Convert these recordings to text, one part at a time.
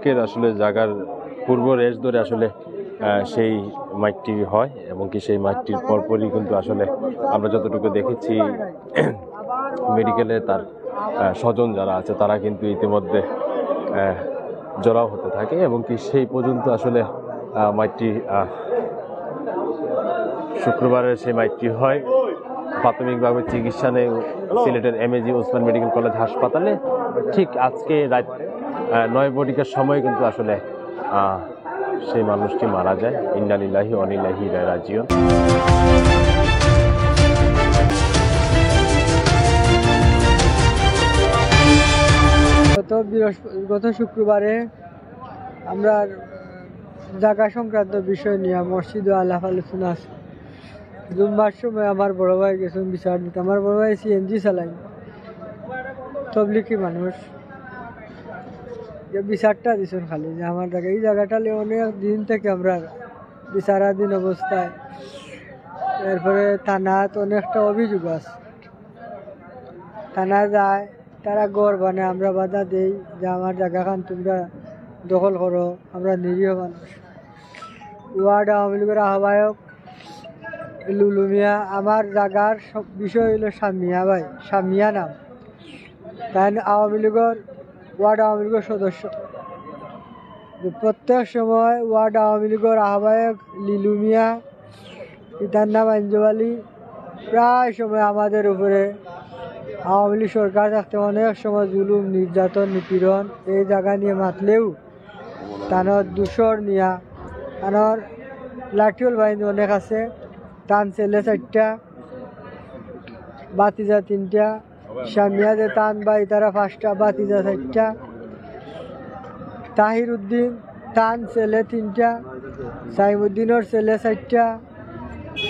পক্ষের আসলে জায়গার পূর্ব রেশ ধরে আসলে সেই মাইকটি হয় এবং কি সেই মাইকটির পরপরই কিন্তু আসলে আমরা যতটুকু দেখেছি মেডিকেলে তার স্বজন যারা আছে তারা কিন্তু ইতিমধ্যে জড়াও হতে থাকে এবং কি সেই পর্যন্ত আসলে মাইকটি শুক্রবারের সেই মাইকটি হয় প্রাথমিকভাবে চিকিৎসা নেই সিলেটের এমএজি ওসমান মেডিকেল কলেজ হাসপাতালে। ঠিক আজকে রাত 9:00 সময় কিন্তু আসলে সেই মানুষটি মারা যায়। ইন্না লিল্লাহি ওয়া ইন্না ইলাইহি রাজিউন। গত শুক্রবারে আমরা জায়গা সংক্রান্ত বিষয় নিয়ে মসজিদে আলাপ আলোচনা আছে। জুম্মার সময় আমার বড় ভাই গেছেন বিচার দিতে। আমার বড় ভাই সিএনজি চালাই, তবলিকি মানুষ, যে বিচারটা দিচ্ছেন খালি যে আমার জায়গা এই জায়গাটা অনেক দিন থেকে আমরা বিচারাধীন অবস্থায়। এরপরে থানাত অনেকটা অভিযোগ আছে, থানা যায়, তারা গড় বানায়, আমরা বাধা দেই যে আমার জায়গাখান তোমরা দখল করো, আমরা নিরীহ মানুষ। ওয়ার্ড আওয়ামী লীগের আহ্বায়ক লুলু মিয়া, আমার জায়গার সব বিষয় হলো সামিয়া ভাই, সামিয়া নাম, তাই আওয়ামী লীগের ওয়ার্ড আওয়ামী লীগের সদস্য। প্রত্যেক সময় ওয়ার্ড আওয়ামী লীগের আহ্বায়ক লিলু মিয়া, পিতার নাম আঞ্জু আলী, প্রায় সময় আমাদের উপরে আওয়ামী লীগ সরকার থাকতে অনেক সময় জুলুম, নির্যাতন, নিপীড়ন এই জায়গা নিয়ে মাতলেও তানোর দূষর নিয়া, তানোর লাঠিওল বাহিনী অনেক আছে, টান ছেলে 4টা, বাতিজা 3টা, সামিয়াদের টান বাই তারা 5টা, বাতিজা 4টা, তাহির উদ্দিন টান ছেলে 3টা, সাইমুদ্দিনের ছেলে 4টা,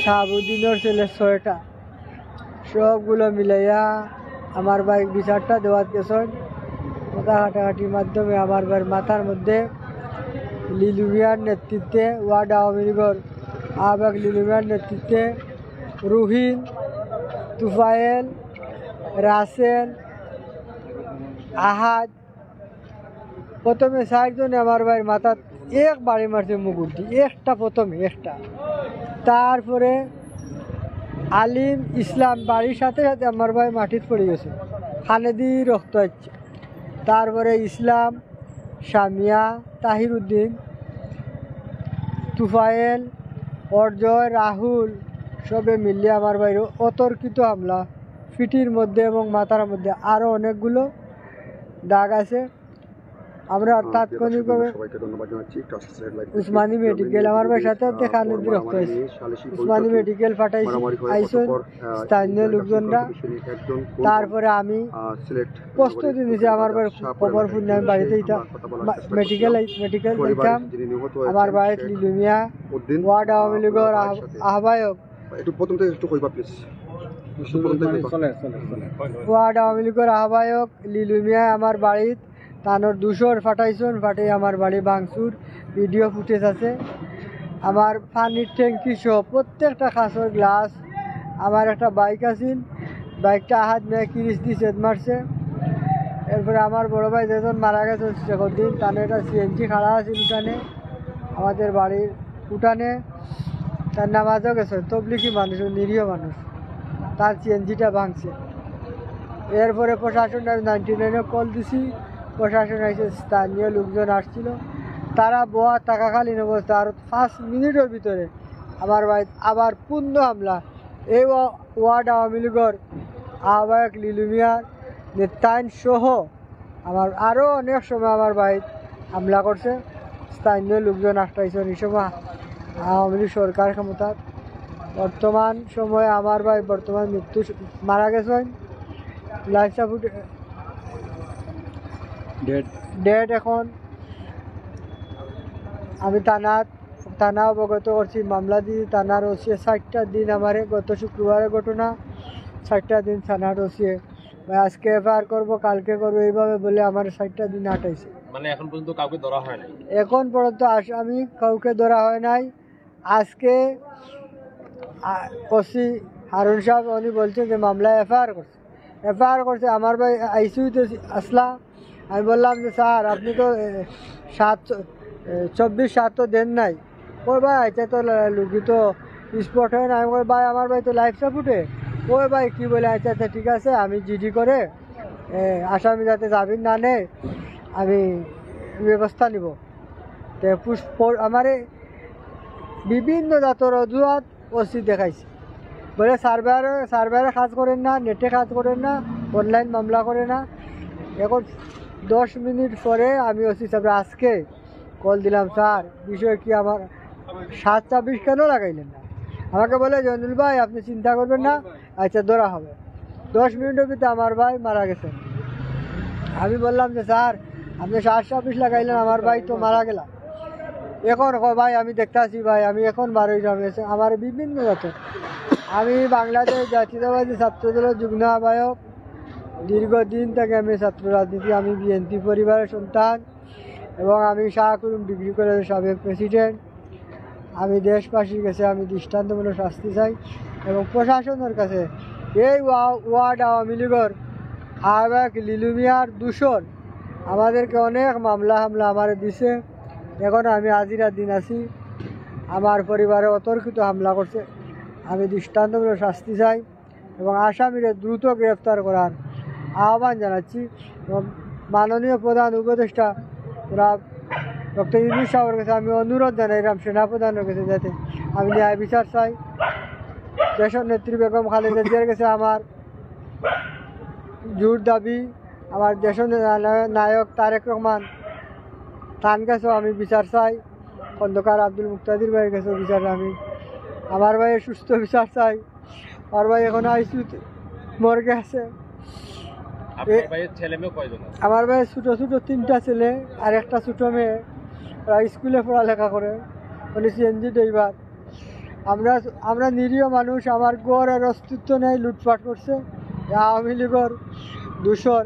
শাহাবুদ্দিনের ছেলে 6টা, সবগুলো মিলাইয়া আমার ভাই বিচারটা দেওয়ার গেছেন। কথা হাঁটাহাঁটির মাধ্যমে আমার ভাইয়ের মাথার মধ্যে লিলু মিয়ার নেতৃত্বে, ওয়ার্ড আওয়ামী লীগের আহ্বায়ক লিলু মিয়ার নেতৃত্বে রুহিন, তুফায়েল, রাসেল, আহাদ, প্রথমে 4 জনে আমার ভাইয়ের মাথা এক বাড়ি মারছে মুগুরটি, একটা প্রথমে একটা, তারপরে আলিম ইসলাম বাড়ির সাথে সাথে আমার ভাই মাটিত পড়ে গেছে, খানে দিয়ে রক্ত হচ্ছে। তারপরে ইসলাম, সামিয়া, তাহির উদ্দিন, তুফায়েল, অর্জয়, রাহুল সবে মিলিয়ে আমার ভাইয়ের অতর্কিত হামলা, ফিটির মধ্যে এবং মাথার মধ্যে আরও অনেকগুলো দাগ আছে। আমরা তাৎক্ষণিকভাবে উসমানী মেডিকেল, আমার ভাইয়ের সাথে দেখানো রক্ত হয়েছে, উসমানী মেডিকেল পাঠাইছি, আইসন স্থানীয় লোকজনরা। তারপরে আমি প্রস্তুতি নিয়েছি আমার ভাইয়ের খবর শুনে আমি বাড়িতে মেডিকেল দিতাম। আমার ভাইয়ের লিলু মিয়া, ওয়ার্ড আওয়ামী লীগের আহ্বায়ক, ওয়ার্ড আওয়ামী লীগের আহ্বায়ক লিলু মিয়া আমার বাড়িত তানোর 200 ফাটাইছেন, ফাটাই আমার বাড়ি ভাঙচুর, ভিডিও ফুটেজ আছে। আমার পানির ট্যাঙ্কি সহ প্রত্যেকটা কাঁচের গ্লাস, আমার একটা বাইক আছিল, বাইকটা হাত মেয়ে কিরিশ দিয়ে চেদ মারছে। এরপরে আমার বড় ভাই যেজন মারা গেছে সেদিন, তানে একটা সিএনজি খাড়া আছিল উঠানে, আমাদের বাড়ির উঠানে, তার নামাজও গেছে, তবলিকি মানুষ, নিরীহ মানুষ, তার সিএনজিটা ভাঙছে। এরপরে প্রশাসন 99-এ কল দিছি, প্রশাসন এসে স্থানীয় লোকজন আসছিল, তারা বোয়া থাকাকালীন অবস্থা আর 5 মিনিটের ভিতরে আমার ভাই আবার পূর্ণ হামলা, এই ওয়ার্ড আওয়ামী লীগের আহ্বায়ক লিলু মিয়ার নেতায়ন সহ আমার আরও অনেক সময় আমার ভাই হামলা করছে। স্থানীয় লোকজন আসতেছেন, এই সময় আওয়ামী লীগ সরকার ক্ষমতা। বর্তমান সময়ে আমার ভাই বর্তমান মৃত্যু মারা গেছেন, লাইফ সাপোর্ট ডেট। এখন আমি থানা অবগত করছি, মামলা দিয়ে থানার ওসিয়ে 60টা দিন, আমার গত শুক্রবারের ঘটনা, 60টা দিন থানার ওসিয়ে আজকে এফআইআর করবো, কালকে করবো, এইভাবে বলে আমার 60টা দিন আটাইছে। মানে এখন পর্যন্ত কাউকে ধরা হয় নাই? এখন পর্যন্ত আসামি কাউকে ধরা হয় নাই। আজকে ওসি হারুন সাহেব উনি বলছে যে মামলায় এফআইআর করছে। আমার ভাই আইসিইউতে আসলা, আমি বললাম যে স্যার আপনি তো 24/7 তো দেন নাই। ওই ভাই এটা তো লুকি তো স্পট হয় না। আমি বলি ভাই আমার ভাই তো লাইফ সাপোর্টে। ওই ভাই কী বলে আচ্ছা আচ্ছা ঠিক আছে আমি জিডি করে আসামি যাতে জামিন না নেয় আমি ব্যবস্থা নিব। তো আমার বিভিন্ন জাতের অজুহাত ওসি দেখাইছে, বলে সার্ভারে কাজ করেন না, নেটে কাজ করেন না, অনলাইন মামলা করে না। এখন 10 মিনিট পরে আমি ওসি সাহেব আজকে কল দিলাম, স্যার বিষয় কি আমার 7/26 কেন লাগাইলেন না? আমাকে বলে জয়নুল ভাই আপনি চিন্তা করবেন না, আচ্ছা ধরা হবে। 10 মিনিটের ভিতরে আমার ভাই মারা গেছেন। আমি বললাম যে স্যার আপনি 7/26 লাগাইলেন, আমার ভাই তো মারা গেলাম। এখন ভাই আমি দেখতে আসি ভাই আমি এখন বারোই যাবে আমার বিভিন্ন জাতের। আমি বাংলাদেশ জাতীয়তাবাদী ছাত্রদলের যুগ্ম আহ্বায়ক। দীর্ঘদিন থেকে আমি ছাত্র রাজনীতি, আমি বিএনপি পরিবারের সন্তান এবং আমি শাহ কুরুম ডিগ্রি কলেজের সাবেক প্রেসিডেন্ট। আমি দেশবাসীর কাছে আমি দৃষ্টান্তমূলক শাস্তি চাই এবং প্রশাসনের কাছে এই ওয়ার্ড আওয়ামী লীগের আহ্বায়ক লিলু মিয়ার দূষণ আমাদেরকে অনেক মামলা আমার দিছে। এখন আমি আজিরা দিন আছি, আমার পরিবারে অতর্কিত হামলা করছে। আমি দৃষ্টান্তমূলক শাস্তি চাই এবং আসামিরে দ্রুত গ্রেফতার করার আহ্বান জানাচ্ছি এবং মাননীয় প্রধান উপদেষ্টা ডক্টর ইউনূস সাহেবের কাছে আমি অনুরোধ জানাইলাম সেনাপ্রধানের কাছে যাতে আমি ন্যায় বিচার চাই। দেশের নেত্রী বেগম খালেদা জিয়ার কাছে আমার জোর দাবি, আমার দেশের নায়ক তারেক রহমান তার কাছেও আমি বিচার চাই। খন্দকার আব্দুল মুক্তাদির ভাইয়ের কাছেও বিচার, আমি আমার ভাইয়ের সুস্থ বিচার চাই। আমার ভাই এখন আইসিইউতে মর্গে আছে। আমার ভাইয়ের ছোটো ছোটো 3টা ছেলে আর একটা ছোটো মেয়ে, ওরা স্কুলে পড়ালেখা করে, উনি সিএনজি ড্রাইভার। আমরা নিরীহ মানুষ, আমার গড়ের অস্তিত্ব নেই, লুটপাট করছে আওয়ামী লীগের দূষর।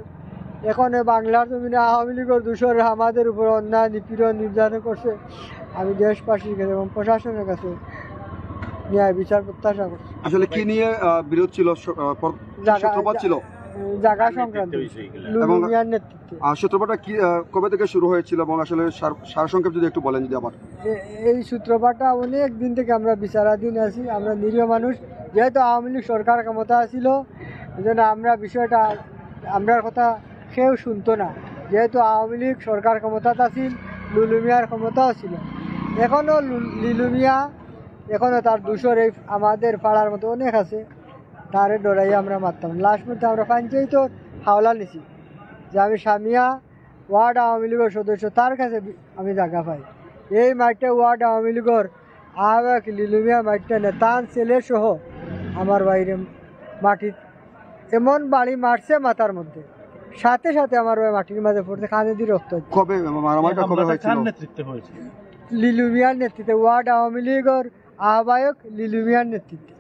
এখন বাংলার জমিনে আওয়ামী লীগের দূষর আমাদের উপর অন্যায় নিপীড়ন নির্যাতন করছে। আমি দেশবাসীর কাছে এবং প্রশাসনের কাছে ন্যায় বিচার প্রত্যাশা করছি। আসলে কি নিয়ে বিরোধ ছিল, সূত্রপাত ছিল জায়গা সংক্রান্ত লুলু মিয়ার নেতৃত্বে। সূত্রপাতটা কি কবে থেকে শুরু হয়েছিল এবং আসলে সারসংক্ষেপ যদি একটু বলেন যদি আমার। এই সূত্রপাতটা অনেক দিন থেকে আমরা বিচারাধীন আছি। আমরা নিরীহ মানুষ, যেহেতু আওয়ামী লীগ সরকার ক্ষমতা ছিল এই জন্য আমরা বিষয়টা আমরার কথা কেউ শুনতো না। যেহেতু আওয়ামী লীগ সরকার ক্ষমতাতে আছিল, লুলু মিয়ার ক্ষমতাও ছিল। এখনও লিলু মিয়া এখনও তার দূষর এই আমাদের পাড়ার মতো অনেক আছে, তারে ডরাই আমরা মারতাম। লাস্ট মধ্যে আমরা পঞ্চায়েত হাওলা নিছি যে আমি সামিয়া ওয়ার্ড আওয়ামী লীগের সদস্য, তার কাছে আমি জায়গা পাই। এই মাঠটা ওয়ার্ড আওয়ামী লীগের আহ্বায়ক লিলু মিয়া মাঠটা নেতান ছেলে সহ আমার বাইরে মাটি এমন বাড়ি মারছে মাথার মধ্যে, সাথে সাথে আমার ভাই মাটির মাঝে পড়তে খানে দিয়ে রক্ত। কবে মারামারিটা কবে হয়েছিল? লিলু মিয়ার নেতৃত্বে ওয়ার্ড আওয়ামী লীগের আহ্বায়ক লিলু মিয়ার নেতৃত্বে।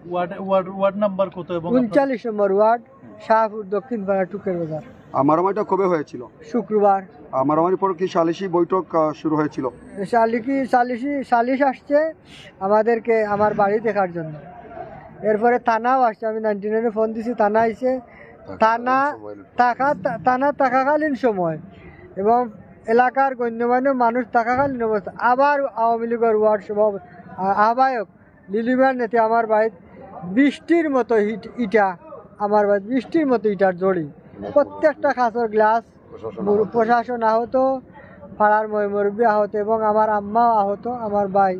ওয়ার্ড নাম্বার কত? 39 নম্বর ওয়ার্ড, শাহপুর দক্ষিণ পাড়া টুকের বাজার। মারামারিটা কবে হয়েছিল? শুক্রবার। মারামারির পর কি সালিশি বৈঠক শুরু হয়েছিল? সালিশ আসছে আমাদেরকে আমার বাড়ি দেখার জন্য। এরপরে থানাও আসছে, আমি 99-এ ফোন দিছি, থানা আইছে। থানা থাকাকালীন সময় এবং এলাকার গণ্যমান্য মানুষ থাকাকালীন অবস্থা আবার আওয়ামী লীগের ওয়ার্ড আহ্বায়ক লিলু মিয়ার নেতা আমার বাড়িতে বৃষ্টির মতো ইটা, আমার বাড়িতে বৃষ্টির মতো ইটার জড়ি, প্রত্যেকটা খাঁচর গ্লাস। প্রশাসন আহত, পাড়ার মুরব্বী আহত এবং আমার আম্মাও আহত, আমার ভাই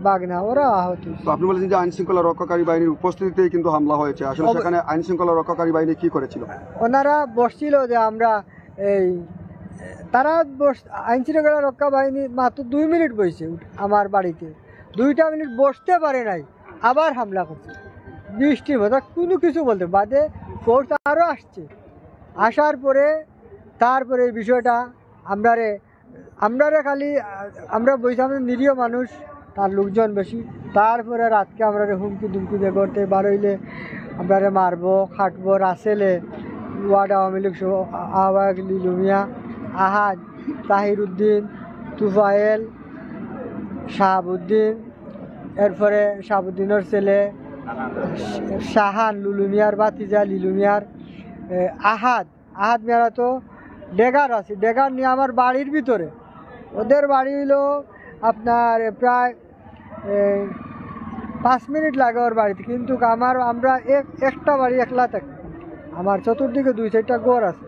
বাগনা ওরাও আহত। আপনি বলেছেন যে আইন শৃঙ্খলা রক্ষাকারী বাহিনীর উপস্থিতিতেই কিন্তু হামলা হয়েছে, আসলে সেখানে আইন শৃঙ্খলা রক্ষাকারী বাহিনী কি করেছিল? ওনারা বসছিল যে আমরা তারা আইন শৃঙ্খলা রক্ষা বাহিনী মাত্র 2 মিনিট বসছে আমার বাড়িতে, 2টা মিনিট বসতে পারে নাই, আবার হামলা করছে বৃষ্টির মতো। কোনো কিছু বলতে বাদে ফোর্স আরও আসছে, আসার পরে তারপরে এই বিষয়টা আমরারে খালি আমরা বসে, আমরা নিরীহ মানুষ, তার লোকজন বেশি। তারপরে রাতকে আমরা হুমকি দুমকি দিয়ে করতে বারইলে আমরা মারবো খাটবো। রাসেলে ওয়ার্ড আওয়ামী লীগ আহ্বায়ক লিলু মিয়া, আহাদ, তাহির উদ্দিন, তুফায়েল, শাহাবুদ্দিন, এরপরে শাহাবুদ্দিনের ছেলে শাহান, লুলু মিয়ার বাতিজা লিলু মিয়ার আহাদ মিয়ারা তো ডেগার আছে, ডেগার নিয়ে আমার বাড়ির ভিতরে। ওদের বাড়ি হইলো আপনার প্রায় 5 মিনিট লাগে ওর বাড়িতে, কিন্তু আমরা একটা বাড়ি একলা থাকি। আমার চতুর্দিকে 2-4টা ঘর আছে।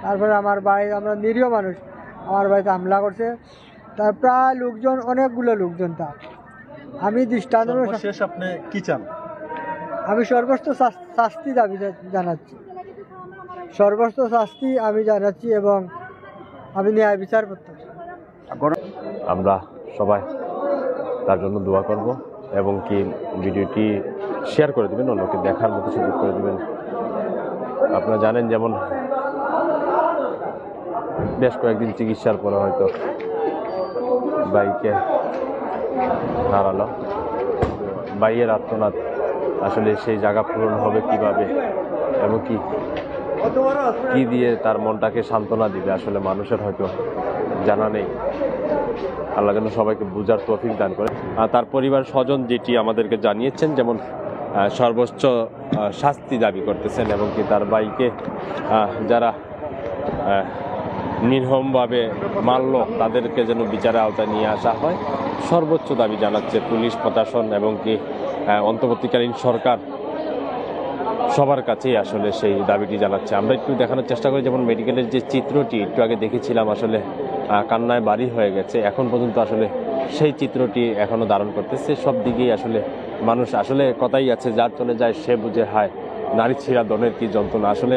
তারপরে আমার বাড়ি, আমরা নিরীহ মানুষ, আমার বাড়িতে হামলা করছে। তার প্রায় লোকজন, অনেকগুলো লোকজন। তার আমি দৃষ্টান্ত সর্বশেষ আপনি কি চান? আমি সর্বোচ্চ শাস্তি দাবি জানাচ্ছি, সর্বোচ্চ শাস্তি আমি জানাচ্ছি, এবং আমি ন্যায় বিচার প্রত্যাশা। আমরা সবাই তার জন্য দোয়া করব এবং কি ভিডিওটি শেয়ার করে দেবেন, অন্যকে দেখার মতো সুযোগ করে দেবেন। আপনারা জানেন যেমন বেশ কয়েকদিন চিকিৎসার পরে হয়তো বাইকে হারালো। বাইয়ের আত্মনাদ আসলে সেই জায়গা পূরণ হবে কিভাবে এবং কি দিয়ে তার মনটাকে সান্ত্বনা দিবে, আসলে মানুষের হয়তো জানা নেই। আল্লাহ যেন সবাইকে বুঝার তৌফিক দান করে। তার পরিবার স্বজন যেটি আমাদেরকে জানিয়েছেন, যেমন সর্বোচ্চ শাস্তি দাবি করতেছেন এবং কি তার ভাইকে যারা নির্মমভাবে মারল তাদেরকে যেন বিচারের আওতায় নিয়ে আসা হয়, সর্বোচ্চ দাবি জানাচ্ছে পুলিশ প্রশাসন এবং কি অন্তর্বর্তীকালীন সরকার। সবার কাছেই আসলে সেই দাবিটি জানাচ্ছে। আমরা একটু দেখানোর চেষ্টা করি, যেমন মেডিকেলের যে চিত্রটি একটু আগে দেখেছিলাম, আসলে কান্নায় বাড়ি হয়ে গেছে। এখন পর্যন্ত আসলে সেই চিত্রটি এখনো ধারণ করতেছে। সব দিকেই আসলে মানুষ, আসলে কথাই আছে, যার চলে যায় সে বুঝে হায় নারী ছিঁড়া দনের কি যন্ত্রণা। আসলে